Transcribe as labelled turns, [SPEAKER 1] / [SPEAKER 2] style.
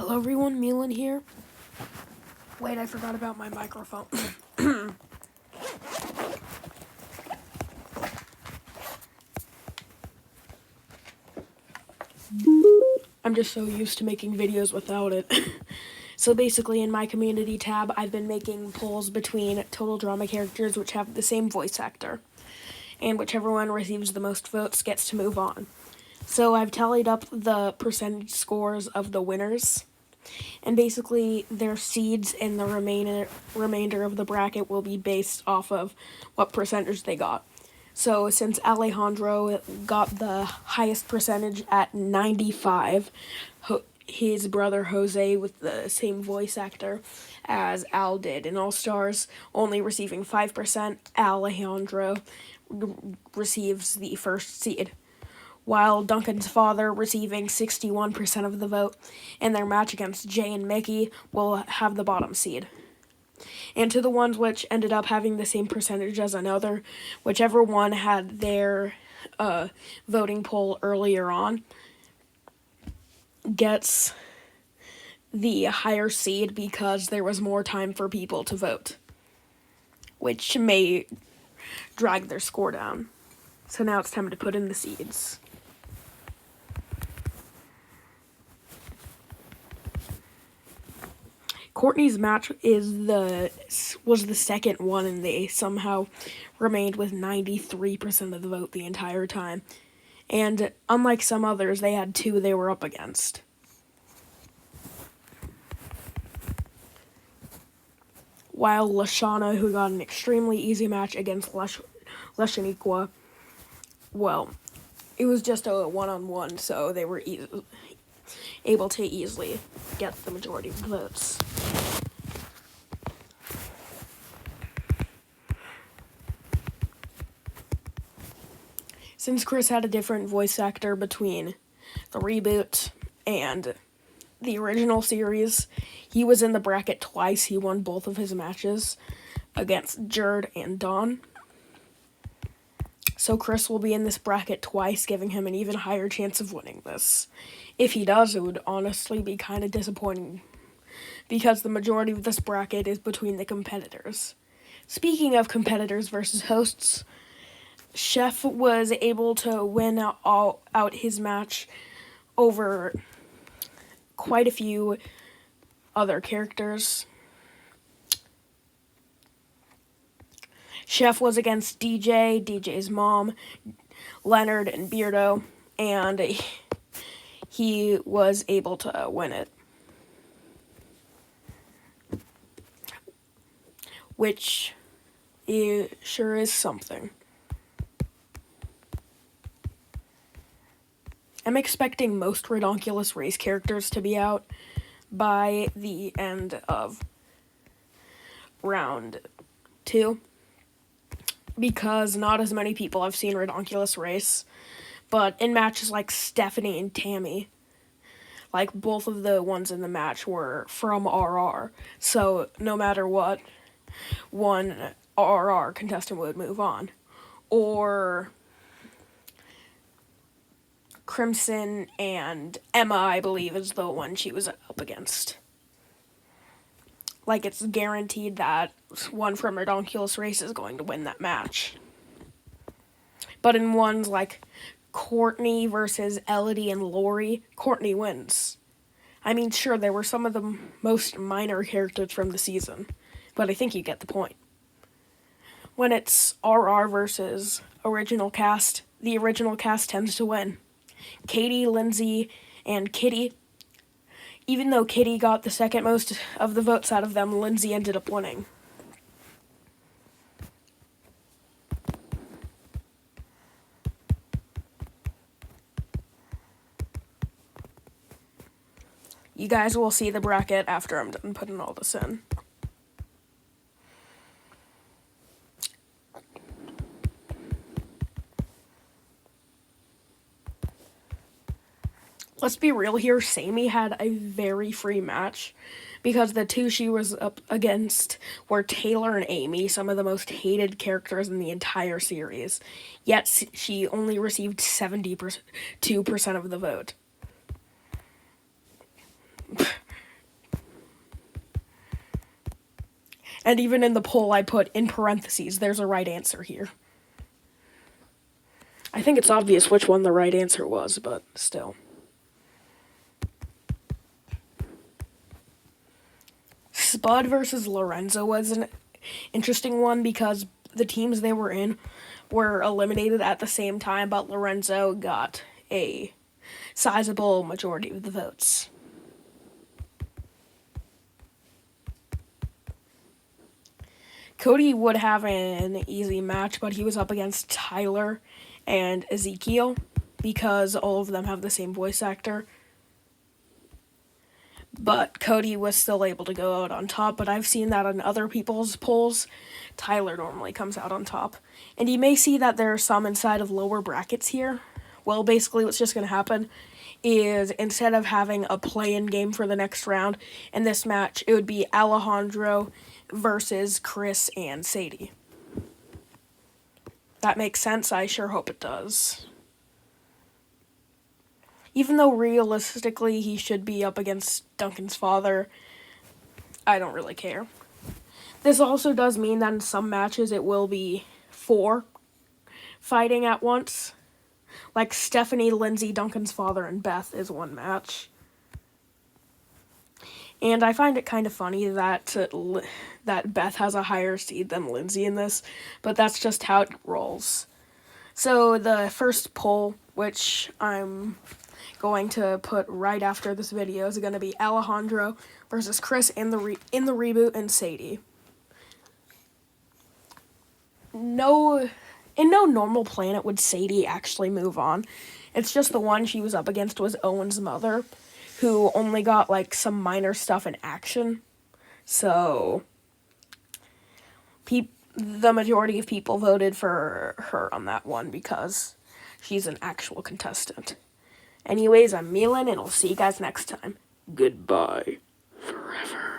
[SPEAKER 1] Hello everyone, Milan here. Wait, I forgot about my microphone. I'm just so used to making videos without it. So basically in my community tab, I've been making polls between total drama characters which have the same voice actor. And whichever one receives the most votes gets to move on. So I've tallied up the percentage scores of the winners. And basically, their seeds in the remainder of the bracket will be based off of what percentage they got. So since Alejandro got the highest percentage at 95, his brother Jose, with the same voice actor as Al did in All Stars, only receiving 5%, Alejandro receives the first seed, while Duncan's father receiving 61% of the vote, and their match against Jay and Mickey will have the bottom seed. And to the ones which ended up having the same percentage as another, whichever one had their voting poll earlier on gets the higher seed because there was more time for people to vote, which may drag their score down. So now it's time to put in the seeds. Courtney's match was the second one, and they somehow remained with 93% of the vote the entire time. And unlike some others, they had two they were up against. While Lashana, who got an extremely easy match against Leshaniqua, well, it was just a one-on-one, so they were able to easily get the majority of the votes. Since Chris had a different voice actor between the reboot and the original series, he was in the bracket twice. He won both of his matches against Jerd and Dawn. So Chris will be in this bracket twice, giving him an even higher chance of winning this. If he does, it would honestly be kind of disappointing, because the majority of this bracket is between the competitors. Speaking of competitors versus hosts, Chef was able to win out his match over quite a few other characters. Chef was against DJ, DJ's mom, Leonard, and Beardo, and he was able to win it, which sure is something. I'm expecting most Ridonkulous race characters to be out by the end of round 2, because not as many people have seen Ridonkulous race, but in matches like Stephanie and Tammy, like both of the ones in the match were from RR, so no matter what, one RR contestant would move on. Or Crimson and Emma, I believe, is the one she was up against. Like, it's guaranteed that one from Ridonkulous race is going to win that match. But in ones like Courtney versus Elodie and Lori, Courtney wins. I mean, sure, there were some of the most minor characters from the season, but I think you get the point. When it's RR versus original cast, the original cast tends to win. Katie, Lindsay, and Kitty. Even though Kitty got the second most of the votes out of them, Lindsay ended up winning. You guys will see the bracket after I'm done putting all this in. Let's be real here, Sammy had a very free match, because the two she was up against were Taylor and Amy, some of the most hated characters in the entire series, yet she only received 72% of the vote. And even in the poll, I put in parentheses, there's a right answer here. I think it's obvious which one the right answer was, but still. Spud versus Lorenzo was an interesting one because the teams they were in were eliminated at the same time, but Lorenzo got a sizable majority of the votes. Cody would have an easy match, but he was up against Tyler and Ezekiel because all of them have the same voice actor. But Cody was still able to go out on top, but I've seen that on other people's polls. Tyler normally comes out on top. And you may see that there are some inside of lower brackets here. Well, basically what's just going to happen is instead of having a play-in game for the next round, in this match, it would be Alejandro versus Chris and Sadie. That makes sense? I sure hope it does. Even though realistically he should be up against Duncan's father, I don't really care. This also does mean that in some matches it will be 4 fighting at once. Like Stephanie, Lindsay, Duncan's father, and Beth is one match. And I find it kind of funny that Beth has a higher seed than Lindsay in this, but that's just how it rolls. So the first poll, which I'm going to put right after this video, is going to be Alejandro versus Chris in the reboot and Sadie. In no normal planet would Sadie actually move on. It's just the one she was up against was Owen's mother, who only got like some minor stuff in action. So the majority of people voted for her on that one because she's an actual contestant. Anyways, I'm Milan, and I'll see you guys next time. Goodbye forever.